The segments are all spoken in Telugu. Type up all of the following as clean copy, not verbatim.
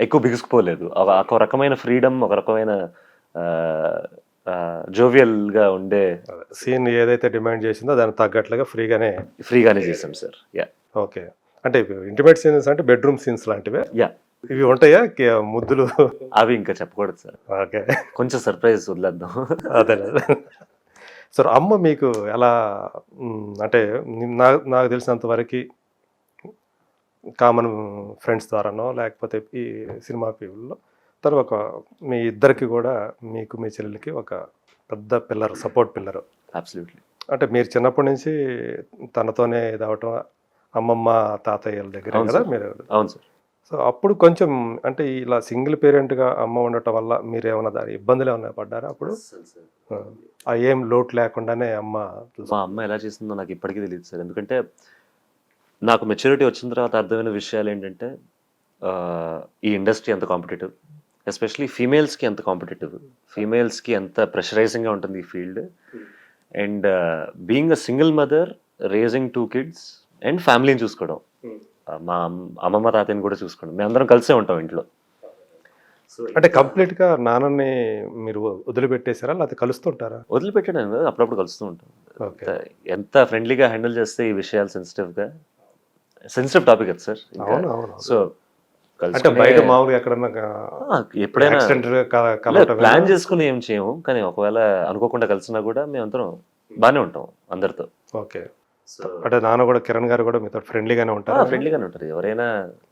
ఎక్కువ బిగుసుకుపోలేదు. ఒక రకమైన ఫ్రీడమ్, ఒక రకమైన జోవియల్‌గా ఉండే సీన్ ఏదైతే డిమాండ్ చేసిందో దానికి తగ్గట్లుగా ఫ్రీగానే చేసాం సార్. యాహ్! ఓకే. అంటే ఇంటిమేట్ సీన్స్ అంటే బెడ్‌రూమ్ సీన్స్ లాంటివే? యాహ్! ఇవి ఉంటాయా? ముద్దులు? అవి ఇంకా చెప్పకూడదు సార్. ఓకే. కొంచెం సర్ప్రైజ్ వదిలేద్దాం. అదేలే. సో, అమ్మ మీకు ఎలా అంటే నాకు తెలిసినంత వరకి కామన్ ఫ్రెండ్స్ ద్వారానో లేకపోతే ఈ సినిమా పీపుల్‌లో తను మీ ఇద్దరికి గూడా మీకు, మీ చెల్లెలికి ఒక పెద్ద పిల్లర్, సపోర్ట్ పిల్లరు. అబ్సల్యూట్‌లీ. అంటే మీరు చిన్నప్పటి నుంచి తనతోనే ఇదవ్వటం, అమ్మమ్మ, తాతయ్యల దగ్గరే అవును గదా సార్. మీరు. అవును సార్. సో, అప్పుడు కొంచెం అంటే ఇలా సింగిల్ పేరెంట్‌గా అమ్మ ఉండటం వల్ల మీరేమన్నా దాని ఇబ్బందులేమన్నా పడ్డారా అప్పుడు? ఆ! ఏం లోటు లేకుండానే అమ్మ మా అమ్మ ఎలా చేసిందో నాకు ఇప్పటికీ తెలీదు సార్. ఎందుకంటే నాకు మెచ్యూరిటీ వచ్చిన తర్వాత అర్థమైన విషయాలేంటంటే ఈ ఇండస్ట్రీ ఎంత కాంపిటీటివ్. ఎస్పెషల్లీ ఫీమేల్స్‌కి ఎంత కాంపిటీటివ్. ఫీమేల్స్‌కి ఎంత ప్రెషరైజింగ్‌గా ఉంటుంది ఈ field. And being a single mother, raising 2 kids and ఫ్యామిలీని చూసుకోవడం. మా అమ్మమ్మ, తాతయ్యని కూడా చూసుకోవడం. మేమందరం కలిసే ఉంటాం ఇంట్లో. అంటే కంప్లీట్‌గా నాన్నని మీరు వదిలిపెట్టేసారా? లేకపోతే కలుస్తుంటారా? వదిలిపెట్టడం కాదు, అప్పుడప్పుడు కలుస్తూ ఉంటాం. ఓకే. ఎంత ఫ్రెండ్లీగా హ్యాండిల్ చేస్తే ఈ విషయాలు సెన్సిటివ్ టాపిక్ అది సార్. అవును. అవును. సో అంటే బయట మామూలుగా ఎక్కడన్నా ఎప్పుడైనా యాక్సిడెంట్‌గా కలవటం ప్లాన్ చేసుకుని ఏం చేయము. కానీ ఒకవేళ అనుకోకుండా కలిసినా కూడా మేమందరం బానే ఉంటాం అందరితో. ఓకే. అంటే నాన్న గూడా, కిరణ్ గారు గూడా మీతో ఫ్రెండ్లీగానే ఉంటారా? ఫ్రెండ్లీగానే ఉంటారు. ఎవరైనా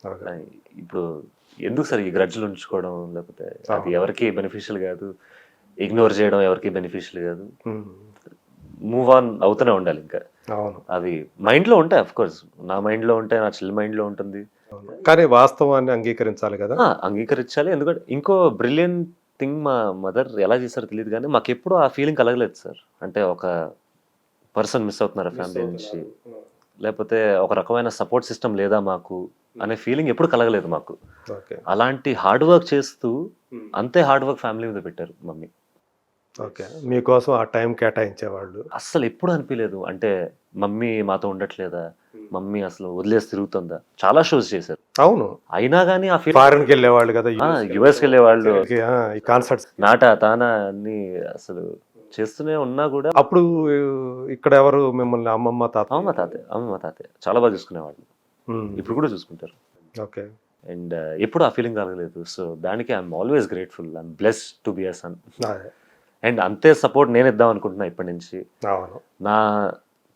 ఓకే. ఇప్పుడు ఎందుకు సార్ ఈ గ్రడ్జ్‌లు ఉంచుకోవడం, లేకపోతే అది ఎవరికీ బెనిఫిషియల్ కాదు. ఇగ్నోర్ చేయడం ఎవరికీ బెనిఫిషియల్ కాదు. మూవ్ ఆన్ అవుతూనే ఉండాలి ఇంకా. అవును. అవి మైండ్‌లో ఉంటాయి ఆఫ్‌కోర్స్. నా మైండ్‌లో ఉంటాయి. నా చెల్లి మైండ్‌లో ఉంటుంది. కానీ వాస్తవాన్ని అంగీకరించాలి గదా! అంగీకరించాలి. ఎందుకంటే ఇంకో బ్రిలియంట్ థింగ్ మా మదర్ ఎలా చేశారో తెలీదు గానీ, మాకెప్పుడూ ఆ ఫీలింగ్ కలగలేదు సార్. అంటే ఒక పర్సన్ మిస్ అవుతున్నారు ఫ్యామిలీ నుంచి. లేకపోతే ఒక రకమైన సపోర్ట్ సిస్టమ్ లేదా మాకు అనే ఫీలింగ్ ఎప్పుడు కలగలేదు మాకు. ఓకే. అలాంటి హార్డ్ వర్క్ చేస్తూ అంతే హార్డ్ వర్క్ ఫ్యామిలీ మీద పెట్టారు మమ్మీ. ఓకే. మీకోసం ఆ టైం కేటాయించేవాళ్ళు. అస్సలు ఎప్పుడు అనిపియలేదు. అంటే మమ్మీ మాతో ఉండట్లేదా? మమ్మీ అసలు వదిలేసి తిరుగుతుందా? చాలా షోస్ చేశారు. అవును. అయినా గానీ ఆ ఫీలింగ్ ఫారెన్‌కెళ్ళేవాళ్ళు గదా! యూఎస్‌కెళ్ళేవాళ్ళు. ఈ కాన్సర్ట్స్. నాటా, తానా అన్నీ అసలు చేస్తూనే ఉన్నా గూడా అప్పుడు ఇక్కడ ఎవరు మిమ్మల్ని అమ్మమ్మ, తాత? అమ్మమ్మ, తాతయ్య చాలా బాగా చూసుకునేవాళ్ళు. హ్మ్. ఇప్పుడు కూడా చూసుకుంటారు. ఓకే. అండ్ ఎప్పుడు ఆ ఫీలింగ్ కలగలేదు. సో, దానికి I'm always grateful. I'm blessed to be a son. అదే. అండ్ అంతే సపోర్ట్ నేను ఇద్దాం అనుకుంటున్నా ఇప్పటి నుంచి. అవును. నా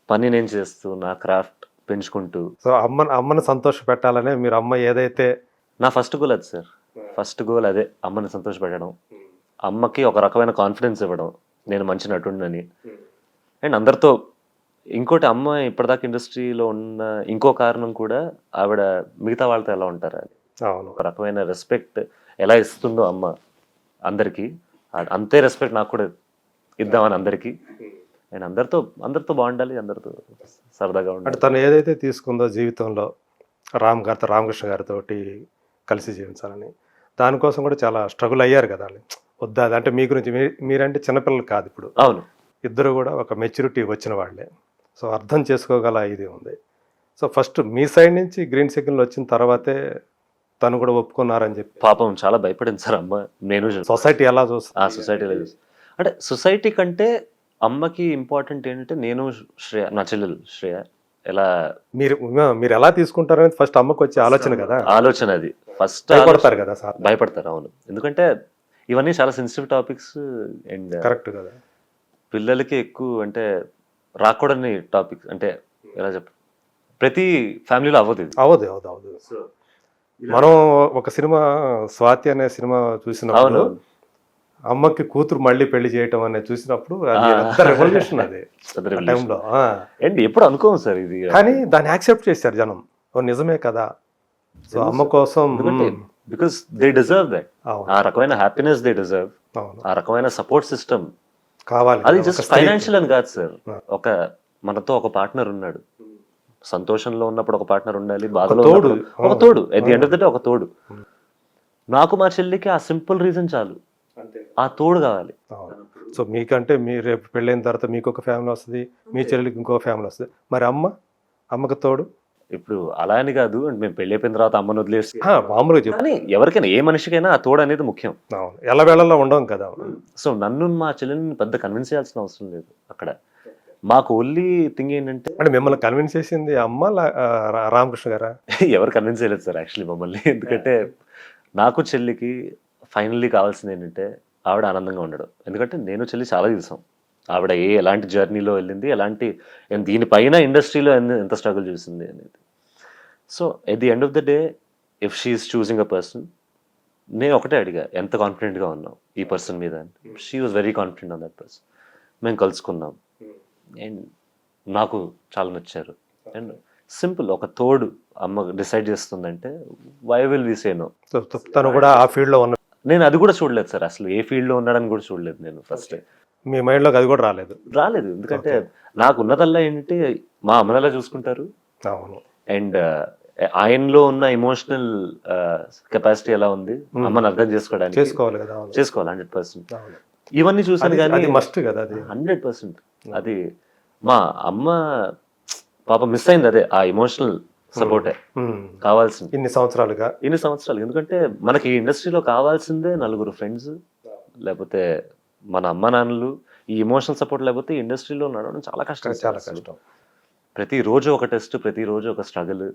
పని నేను చేస్తూ, నా క్రాఫ్ట్ పెంచుకుంటూ. సో, అమ్మని సంతోషపెట్టాలనే మీరు అమ్మ ఏదైతే నా ఫస్ట్ గోల్ అది సార్. ఫస్ట్ గోల్ అదే. అమ్మని సంతోషపెట్టడం. అమ్మకి ఒక రకమైన కాన్ఫిడెన్స్ ఇవ్వడం. నేను మంచి నటుడినని. అండ్ అందరితో ఇంకోటి అమ్మ ఇప్పటిదాకా ఇండస్ట్రీలో ఉన్న ఇంకో కారణం కూడా ఆవిడ మిగతా వాళ్ళతో ఎలా ఉంటారని. అవును. ఒక రకమైన రెస్పెక్ట్ ఎలా ఇస్తుందో అమ్మ అందరికీ, అంతే రెస్పెక్ట్ నాకు కూడా ఇద్దామని అందరికీ. అండ్ అందరితో బాగుండాలి. అందరితో సరదాగా అంటే ఉండాలి. తను ఏదైతే తీసుకుందో జీవితంలో రామకృష్ణ గారితోటి కలిసి జీవించాలని, దానికోసం కూడా చాలా స్ట్రగుల్ అయ్యారు కదా! వద్దా అంటే మీ గురించి మీరంటే చిన్నపిల్లలు కాదు ఇప్పుడు. అవును. ఇద్దరు కూడా ఒక మెచ్యూరిటీ వచ్చిన వాళ్ళే. సో, అర్థం చేసుకోగల ఇది ఉంది. సో, ఫస్ట్ మీ సైడ్ నుంచి గ్రీన్ సిగ్నల్ వచ్చిన తర్వాతే తను కూడా ఒప్పుకున్నారని చెప్పి. పాపం చాలా భయపడింది సార్ అమ్మ. నేను సొసైటీ ఎలా చూస్తుంది? సొసైటీలో అంటే సొసైటీ కంటే అమ్మకి ఇంపార్టెంట్ ఏంటంటే నేను శ్రేయ, నా చెల్లెలు శ్రేయ ఎలా మీరు ఎలా తీసుకుంటారనేది ఫస్ట్ అమ్మకు వచ్చే ఆలోచన కదా! ఆలోచన అది. ఫస్ట్ భయపడతారు కదా సార్. భయపడతారు. అవును. ఎందుకంటే ఇవన్నీ చాలా సెన్సిటివ్ టాపిక్స్. అండ్ కరెక్ట్ కదా! పిల్లలకి ఎక్కువ అంటే రాకూడని టాపిక్స్. అంటే ఎలా ప్రతి ఫ్యామిలీలో అవ్వదు ఇది. అవదు. మనం ఒక సినిమా 'స్వాతి' అనే సినిమా చూసినప్పుడు అవును. అమ్మకి కూతురు మళ్ళీ పెళ్లి చేయటం అనేది చూసినప్పుడు అది పెద్ద రెవల్యూషన్ అది ఆ టైంలో. అండ్ ఎప్పుడు అనుకోము సార్ ఇది. కానీ దాన్ని యాక్సెప్ట్ చేశారు జనం. ఓ నిజమే కదా! సో, అమ్మ కోసం బికాస్ దే డిజర్వ్ దట్. అవును. ఆ రకమైన హ్యాపీనెస్ దే డిజర్వ్. అవును. ఆ రకమైన సపోర్ట్ సిస్టమ్ కావాలి. అది కదా, జస్ట్ ఒక స్త్రీకి. ఫైనాన్షియల్ అని కాదు సార్. మనతో ఒక పార్ట్నర్ ఉన్నాడు. సంతోషంలో ఉన్నప్పుడు ఒక పార్ట్నర్ ఉండాలి. బాధలో తోడు. ఉన్నప్పుడు ఒక తోడు. At the end of the day ఒక తోడు. నాకు మా చెల్లికి ఆ సింపుల్ రీజన్ చాలు. ఆ తోడు కావాలి. అవును. సో, మీకంటే మీరు రేపు పెళ్ళైన తర్వాత మీకొక ఫ్యామిలీ వస్తది. మీ చెల్లెలికి ఇంకో ఫ్యామిలీ వస్తది. మరి అమ్మకి తోడు? ఇప్పుడు అలా అని కాదు అంటే మేము పెళ్ళి అయిపోయిన తర్వాత అమ్మని వదిలేసి మామూలుగా చెప్పు. కానీ ఎవరికైనా ఏ మనిషికైనా ఆ తోడు అనేది ముఖ్యం. అవును, ఎల్లవేళల్లో ఉండవు కదా. సో నన్ను మా చెల్లెల్ని పెద్ద కన్విన్స్ చేయాల్సిన అవసరం లేదు అక్కడ. మాకు ఓన్లీ థింగ్ ఏంటంటే అంటే మిమ్మల్ని కన్విన్స్ చేసింది అమ్మ రామకృష్ణ గారా? ఎవరు కన్విన్స్ చేయలేదు సార్ యాక్చువల్లీ మమ్మల్ని. ఎందుకంటే నాకు చెల్లికి ఫైనల్లీ కావాల్సింది ఏంటంటే ఆవిడ ఆనందంగా ఉండడం. ఎందుకంటే నేను చెల్లి చాలా చూసాం. ఆవిడ ఎలాంటి జర్నీలో వెళ్ళింది, ఎలాంటి దీనిపైన ఇండస్ట్రీలో ఎంత స్ట్రగుల్ చూసింది అనేది. So at the end of the day if she's choosing a person, నేను ఒకటే అడిగా ఎంత కాన్ఫిడెంట్గా ఉన్నాం ఈ పర్సన్ మీద అని. She was very confident on that person. మేము కలుసుకున్నాం అండ్ నాకు చాలా నచ్చారు. అండ్ సింపుల్ ఒక తోడు అమ్మ డిసైడ్ చేస్తుందంటే why will we say no. తను కూడా ఆ ఫీల్డ్లో ఉన్న, నేను అది కూడా చూడలేదు సార్, అసలు ఏ ఫీల్డ్లో ఉన్నాడని కూడా చూడలేదు నేను ఫస్ట్. మీ మైండ్లోకి అది కూడా రాలేదు? రాలేదు, ఎందుకంటే నాకు ఉన్నదల్లా ఏంటంటే మా అమ్మని ఎలా చూసుకుంటారు అవును, అండ్ ఆయనలో ఉన్న ఎమోషనల్ కెపాసిటీ ఎలా ఉంది అమ్మని అర్థం చేసుకోవడానికి చేసుకోవాలి కదా. అవును, చేసుకోవాలి 100%. అవును. ఇవన్నీ చూసాను కానీ అది మస్ట్ కదా, అది 100%. అది మా అమ్మ పాప మిస్ అయింది, అదే ఆ ఎమోషనల్ సపోర్టే కావాల్సింది ఇన్ని సంవత్సరాలుగా. ఎందుకంటే మనకి ఈ ఇండస్ట్రీలో కావాల్సిందే నలుగురు ఫ్రెండ్స్, లేకపోతే మన అమ్మ నాన్నలు. ఈ ఎమోషనల్ సపోర్ట్ లేకపోతే ఇండస్ట్రీలో నడవడం చాలా కష్టం. చాలా కష్టం. ప్రతిరోజు ఒక టెస్ట్, ప్రతిరోజు ఒక స్ట్రగుల్.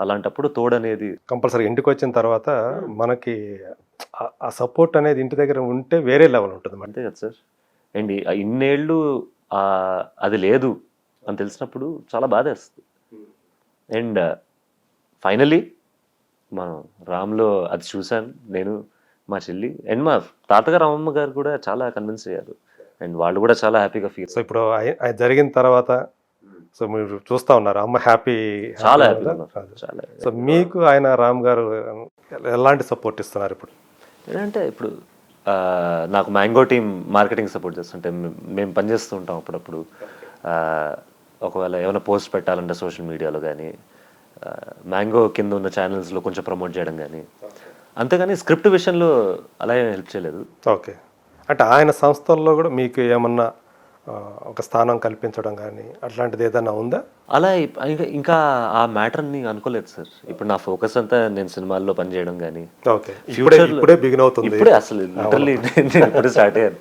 అలాంటప్పుడు తోడు అనేది కంపల్సరీ. ఇంటికి వచ్చిన తర్వాత మనకి ఆ సపోర్ట్ అనేది ఇంటి దగ్గర ఉంటే వేరే లెవెల్ ఉంటుంది. అంతే కదా సార్. అండ్ ఇన్నేళ్ళు అది లేదు అని తెలిసినప్పుడు చాలా బాధేస్తుంది. అండ్ ఫైనలీ మనం రామ్లో అది చూశాను నేను, మా చెల్లి అండ్ మా తాతగారు అమ్మమ్మ గారు కూడా చాలా కన్విన్స్ అయ్యారు అండ్ వాళ్ళు కూడా చాలా హ్యాపీగా ఫీల్. సో ఇప్పుడు అది జరిగిన తర్వాత సో మీరు చూస్తా ఉన్నారు అమ్మ హ్యాపీ, చాలా హ్యాపీగా ఉన్నారు. చాలా. సో మీకు ఆయన రామ్ గారు ఎలాంటి సపోర్ట్ ఇస్తున్నారు ఇప్పుడు? ఏంటంటే ఇప్పుడు నాకు మ్యాంగో టీమ్ మార్కెటింగ్ సపోర్ట్ చేస్తుంటే మేము పనిచేస్తూ ఉంటాం అప్పుడప్పుడు. ఒకవేళ ఏమైనా పోస్ట్ పెట్టాలంటే సోషల్ మీడియాలో కానీ మ్యాంగో కింద ఉన్న ఛానల్స్లో కొంచెం ప్రమోట్ చేయడం కానీ, అంతేగాని స్క్రిప్ట్ విషయంలో అలా ఏం హెల్ప్ చేయలేదు. ఓకే, అంటే ఆయన సంస్థల్లో కూడా మీకు ఏమన్నా ఒక స్థానం కల్పించడం కానీ అట్లాంటిది ఏదైనా ఉందా? అలా ఇంకా ఆ మ్యాటర్ని అనుకోలేదు సార్. ఇప్పుడు నా ఫోకస్ అంతా నేను సినిమాల్లో పనిచేయడం కానీ. ఓకే, ఇప్పుడే బిగిన్ అవుతుంది. ఇప్పుడే అసలు లిటరల్లీ నేను ఇప్పుడే స్టార్ట్ అయ్యాను.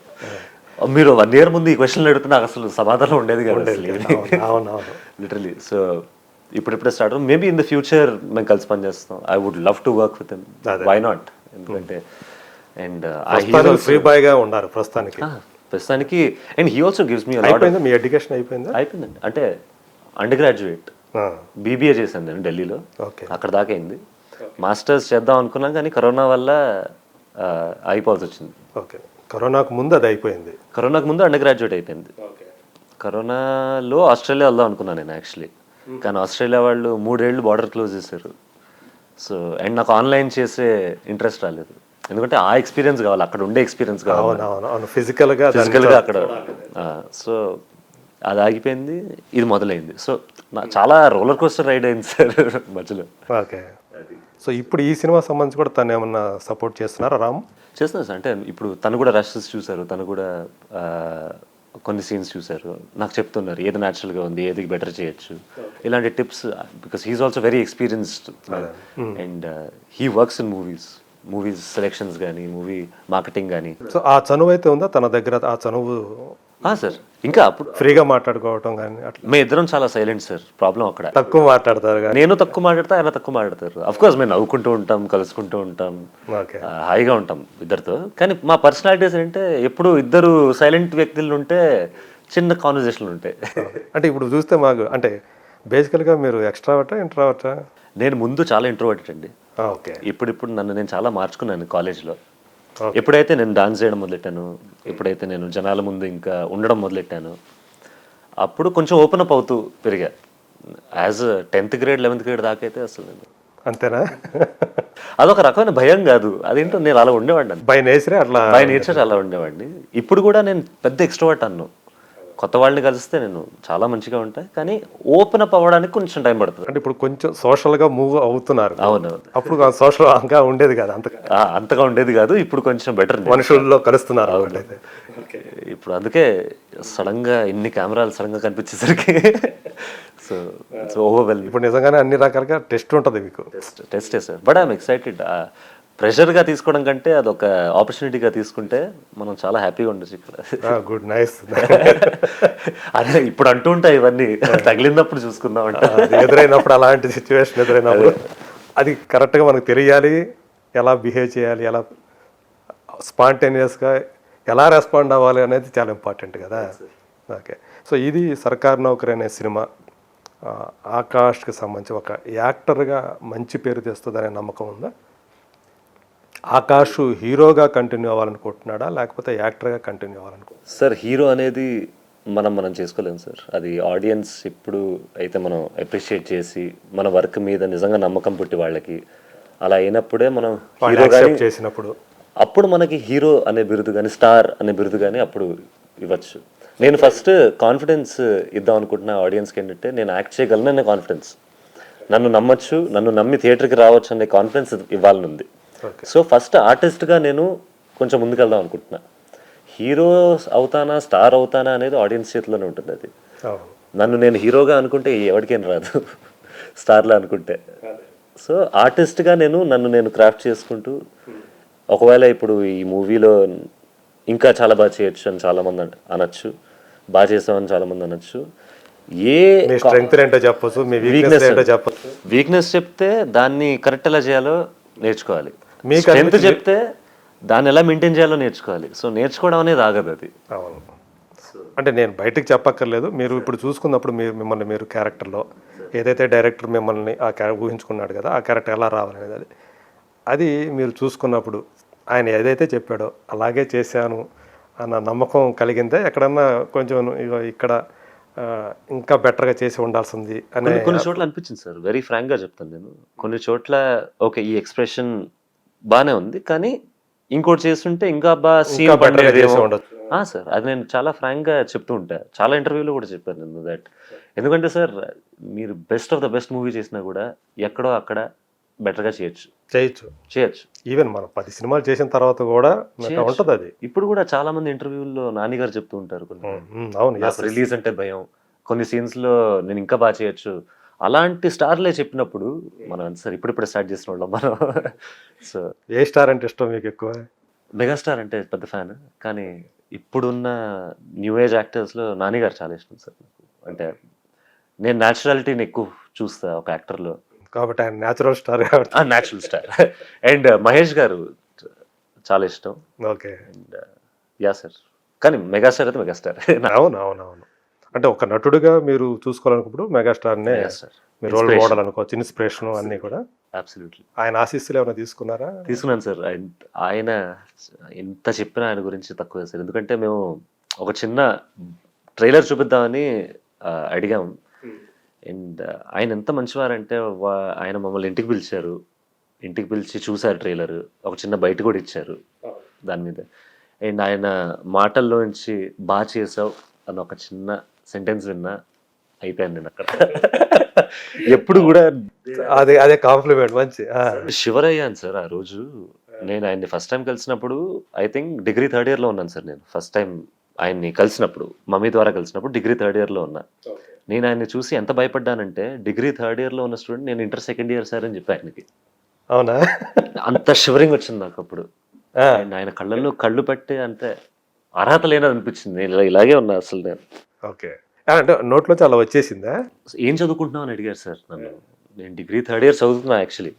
మీరు 1 year ముందు ఈ క్వశ్చన్లు అడిగితే నాకు అసలు సమాధానం ఉండేది కాదు లిటరల్లీ. సో ఇప్పుడిప్పుడే start. Maybe in the future మేము కలిసి పనిచేస్తాం. I would love to work with him, why not. ఎందుకంటే అండ్ ఫ్రీ బాయ్ గా ఉన్నారు ప్రస్తుతానికి. And he also gives me అయిపోయిందా మీ ఎడ్యుకేషన్? అయిపోయిందండి. అంటే అండర్ గ్రాడ్యుయేట్ బీబీఏ చేశాను నేను ఢిల్లీలో. అక్కడ దాకా అయింది. మాస్టర్స్ చేద్దాం అనుకున్నాం కానీ కరోనా వల్ల అయిపోవాల్సి వచ్చింది. ఓకే, కరోనాకు ముందు అది అయిపోయింది. కరోనాకు ముందు అండర్ గ్రాడ్యుయేట్ అయిపోయింది. కరోనాలో ఆస్ట్రేలియా వెళ్దాం అనుకున్నాను నేను యాక్చువల్లీ. కానీ ఆస్ట్రేలియా వాళ్ళు 3 ఏళ్ళు బార్డర్ క్లోజ్ చేశారు. సో అండ్ నాకు ఆన్లైన్ చేసే ఇంట్రెస్ట్ రాలేదు. ఎందుకంటే ఆ ఎక్స్పీరియన్స్ కావాలి, అక్కడ ఉండే ఎక్స్పీరియన్స్ కావాలి ఫిజికల్గా అక్కడ. సో అది ఆగిపోయింది, ఇది మొదలైంది. సో చాలా రోలర్ కోస్టర్ రైడ్ అయింది సార్ మధ్యలో. ఓకే, సో ఇప్పుడు ఈ సినిమా సంబంధించి కూడా తను ఏమన్నా సపోర్ట్ చేస్తున్నారా రామ్? చేస్తున్నారు సార్. అంటే ఇప్పుడు తను కూడా రషెస్ చూసారు, తను కూడా కొన్ని సీన్స్ చూసారు, నాకు చెప్తున్నారు ఏది న్యాచురల్గా ఉంది, ఏది బెటర్ చేయొచ్చు, ఇలాంటి tips. Because he's also very experienced and he works in movies selections కానీ, మూవీ మార్కెటింగ్ కానీ. సో ఆ చనువు అయితే ఉందా తన దగ్గర? ఆ చనువు సార్ ఇంకా అప్పుడు ఫ్రీగా మాట్లాడుకోవటం కానీ అట్లా? మేము ఇద్దరం చాలా సైలెంట్ సార్. ప్రాబ్లం అక్కడ. తక్కువ మాట్లాడతారు కానీ నేను తక్కువ మాట్లాడతా, ఆయన తక్కువ మాట్లాడతారు. అఫ్ కోర్స్ మేము నవ్వుకుంటూ ఉంటాం, కలుసుకుంటూ ఉంటాం, హాయిగా ఉంటాం ఇద్దరితో. కానీ మా పర్సనాలిటీస్ అంటే ఎప్పుడు ఇద్దరు సైలెంట్ వ్యక్తులు ఉంటే చిన్న కాన్వర్జేషన్లు ఉంటాయి. అంటే ఇప్పుడు చూస్తే మాకు అంటే బేసికల్గా మీరు ఎక్స్ట్రావర్టా ఇంట్రావర్టా? నేను ముందు చాలా ఇంట్రోవర్టెడ్ అండి. ఓకే, ఇప్పుడు నన్ను నేను చాలా మార్చుకున్నాను కాలేజ్లో. ఎప్పుడైతే నేను డాన్స్ చేయడం మొదలెట్టాను, ఎప్పుడైతే నేను జనాల ముందు ఇంకా ఉండడం మొదలెట్టాను, అప్పుడు కొంచెం ఓపెన్ అప్ అవుతూ పెరిగా. As 10th grade 11th grade దాకా అయితే అసలు నేను అంతేనా? అదొక రకమైన భయం కాదు, అదేంటో నేను అలా ఉండేవాడిని. బై నేచర్ అలా ఉండేవాడిని. ఇప్పుడు కూడా నేను పెద్ద ఎక్స్ట్రోవర్ట్ అన్ను. కొత్త వాళ్ళని కలిస్తే నేను చాలా మంచిగా ఉంటాయి, కానీ ఓపెన్ అప్ అవ్వడానికి కొంచెం టైం పడుతుంది. అంటే ఇప్పుడు కొంచెం సోషల్గా మూవ్ అవుతున్నారు. అవునవును. అప్పుడు సోషల్ అంగా ఉండేది కాదు, అంతగా ఉండేది కాదు, ఇప్పుడు కొంచెం బెటర్. మనుషుల్లో కలుస్తున్నారు అయితే. ఇప్పుడు అందుకే సడన్ గా ఇన్ని కెమెరాలు సడన్ గా కనిపించేసరికి సో ఓవర్వెల్. ఇప్పుడు నిజంగానే అన్ని రకాలుగా టెస్ట్ ఉంటుంది మీకు. Test sir, but I'm excited. ప్రెషర్గా తీసుకోవడం కంటే అదొక ఆపర్చునిటీగా తీసుకుంటే మనం చాలా హ్యాపీగా ఉండొచ్చు ఇక్కడ. Good, nice. అదే ఇప్పుడు అంటూ ఉంటాయి ఇవన్నీ, తగిలినప్పుడు చూసుకుందాం అంటే. ఎదురైనప్పుడు, అలాంటి సిచ్యువేషన్ ఎదురైనప్పుడు అది కరెక్ట్గా మనకు తెలియాలి, ఎలా బిహేవ్ చేయాలి, ఎలా స్పాంటేనియస్గా ఎలా రెస్పాండ్ అవ్వాలి అనేది చాలా ఇంపార్టెంట్ కదా. ఓకే, సో ఇది సర్కార్ నౌకరి అనే సినిమా ఆకాష్కి సంబంధించి ఒక యాక్టర్గా మంచి పేరు తెస్తుందనే నమ్మకం ఉందా? ఆకాష్ హీరోగా కంటిన్యూ అవ్వాలనుకుంటున్నాడా, లేకపోతే యాక్టర్గా కంటిన్యూ అవ్వాలనుకుంటున్నాడా? సార్, హీరో అనేది మనం చేసుకోలేము సార్. అది ఆడియన్స్ ఇప్పుడు అయితే మనం అప్రిషియేట్ చేసి మన వర్క్ మీద నిజంగా నమ్మకం పుట్టి వాళ్ళకి అలా అయినప్పుడే మనం హీరోగా చేసినప్పుడు అప్పుడు మనకి హీరో అనే బిరుదు కానీ స్టార్ అనే బిరుదు కానీ అప్పుడు ఇవ్వచ్చు. నేను ఫస్ట్ కాన్ఫిడెన్స్ ఇద్దాం అనుకుంటున్న ఆడియన్స్కి ఏంటంటే నేను యాక్ట్ చేయగలను అనే కాన్ఫిడెన్స్, నన్ను నమ్మచ్చు, నన్ను నమ్మి థియేటర్కి రావచ్చు అనే కాన్ఫిడెన్స్ ఇవ్వాలని ఉంది. సో ఫస్ట్ ఆర్టిస్ట్గా నేను కొంచెం ముందుకెళ్దాం అనుకుంటున్నా. హీరో అవుతానా స్టార్ అవుతానా అనేది ఆడియన్స్ చేతిలోనే ఉంటుంది. అది నన్ను నేను హీరోగా అనుకుంటే ఎవరికేం రాదు, స్టార్లా అనుకుంటే. సో ఆర్టిస్ట్గా నన్ను నేను క్రాఫ్ట్ చేసుకుంటూ, ఒకవేళ ఇప్పుడు ఈ మూవీలో ఇంకా చాలా బాగా చేయొచ్చు అని చాలామంది అనొచ్చు, బాగా చేసామని చాలామంది అనొచ్చు. వీక్నెస్ చెప్తే దాన్ని కరెక్ట్ ఎలా చేయాలో నేర్చుకోవాలి, స్ట్రెంత్ చెప్తే దాన్ని ఎలా మెయింటైన్ చేయాలో నేర్చుకోవాలి. సో నేర్చుకోవడం అనేది ఆగదు అది. అవును, అంటే నేను బయటకు చెప్పక్కర్లేదు, మీరు ఇప్పుడు చూసుకున్నప్పుడు మిమ్మల్ని మీరు క్యారెక్టర్లో ఏదైతే డైరెక్టర్ మిమ్మల్ని ఆ ఊహించుకున్నాడు కదా, ఆ క్యారెక్టర్ ఎలా రావాలనేది అది మీరు చూసుకున్నప్పుడు ఆయన ఏదైతే చెప్పాడో అలాగే చేశాను అన్న నమ్మకం కలిగిందే? ఎక్కడన్నా కొంచెం ఇక్కడ ఇంకా బెటర్గా చేసి ఉండాల్సింది అని కొన్ని చోట్ల అనిపించింది సార్. వెరీ ఫ్రాంక్గా చెప్తాను నేను. కొన్ని చోట్ల ఓకే ఈ ఎక్స్ప్రెషన్ బాగానే ఉంది, కానీ ఇంకోటి చేస్తుంటే ఇంకా బాగా సీన్ ఉండొచ్చు సార్. అది నేను చాలా ఫ్రాంక్గా చెప్తూ ఉంటాను, చాలా ఇంటర్వ్యూలో కూడా చెప్పాను నేను దట్. ఎందుకంటే సార్, మీరు best of the best movie చేసినా కూడా ఎక్కడో అక్కడ బెటర్గా చేయొచ్చు. ఈవెన్ మనం 10 సినిమాలు చేసిన తర్వాత కూడా ఉంటుంది అది. ఇప్పుడు కూడా చాలా మంది ఇంటర్వ్యూల్లో నాని గారు చెప్తూ ఉంటారు, అవును, రిలీజ్ అంటే భయం, కొన్ని సీన్స్ లో నేను ఇంకా బాగా చేయొచ్చు, అలాంటి స్టార్లే చెప్పినప్పుడు మనం సార్ ఇప్పుడిప్పుడే స్టార్ట్ చేసిన వాళ్ళం మనం. సో ఏ స్టార్ అంటే ఇష్టం మీకు ఎక్కువ? మెగాస్టార్ అంటే పెద్ద ఫ్యాన్, కానీ ఇప్పుడున్న న్యూ ఏజ్ యాక్టర్స్లో నాని గారు చాలా ఇష్టం సార్ నాకు. అంటే నేను న్యాచురాలిటీని ఎక్కువ చూస్తా ఒక యాక్టర్లో, కాబట్టి ఆయన natural star. Natural star. And Mahesh గారు చాలా ఇష్టం. ఓకే, యా సార్, కానీ మెగాస్టార్ అయితే మెగాస్టార్. అవును, అంటే ఒక నటుడుగా మీరు చూసుకోవాలనుకున్నప్పుడు మెగాస్టార్నే మీరు రోల్ మోడల్ అనుకోవచ్చు, ఇన్స్పిరేషన్ అన్నీ కూడా. అబ్సల్యూట్లీ. ఆయన ఆశీస్సులు ఏమైనా తీసుకున్నారా? తీసుకున్నాను సార్. ఆయన ఎంత చెప్పినా ఆయన గురించి తక్కువే సార్. ఎందుకంటే మేము ఒక చిన్న ట్రైలర్ చూపిద్దామని అడిగాం. అండ్ ఆయన ఎంత మంచివారంటే ఆయన మమ్మల్ని ఇంటికి పిలిచి చూశారు ట్రైలర్, ఒక చిన్న బయట కూడా ఇచ్చారు దాని మీద. అండ్ ఆయన మాటల్లోంచి బాగా చేసావు అన్న ఒక చిన్న సెంటెన్స్ విన్నా అయిపోయాను నేను అక్కడ. ఎప్పుడు కూడా అదే కాంప్లిమెంట్ మంచి షివర్ అయ్యాను సార్ ఆ రోజు. నేను ఆయన్ని ఫస్ట్ టైం కలిసినప్పుడు I think degree 3rd year లో ఉన్నాను సార్. నేను ఫస్ట్ టైం ఆయన్ని కలిసినప్పుడు మమ్మీ ద్వారా కలిసినప్పుడు డిగ్రీ 3rd year లో ఉన్నా. నేను ఆయన్ని చూసి ఎంత భయపడ్డానంటే, డిగ్రీ 3rd year లో ఉన్న స్టూడెంట్ నేను ఇంటర్ 2nd year సార్ అని చెప్పి ఆయనకి. అవునా? అంత షివరింగ్ వచ్చింది నాకు అప్పుడు. ఆయన కళ్ళల్లో కళ్ళు పట్టి అంతే అర్హత లేనది అనిపించింది. నేను ఇలాగే ఉన్నా అసలు నేను. ఓకే, అంటే నోట్లోంచి అలా వచ్చేసిందా? ఏం చదువుకుంటున్నావు అని అడిగారు సార్ నన్ను. నేను డిగ్రీ 3rd year చదువుతున్నా, actually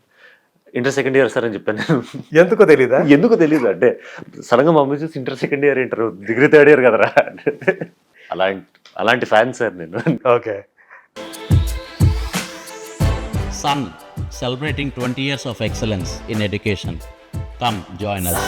inter 2nd year sir అని చెప్పాను నేను. ఎందుకు తెలీదు అంటే సడన్ గా మమ్మీ చూసి inter 2nd year inter degree 3rd year కదరా. అలాంటి ఫ్యాన్ సార్ నేను. Okay. Sun, celebrating 20 years of excellence in education. Come join us.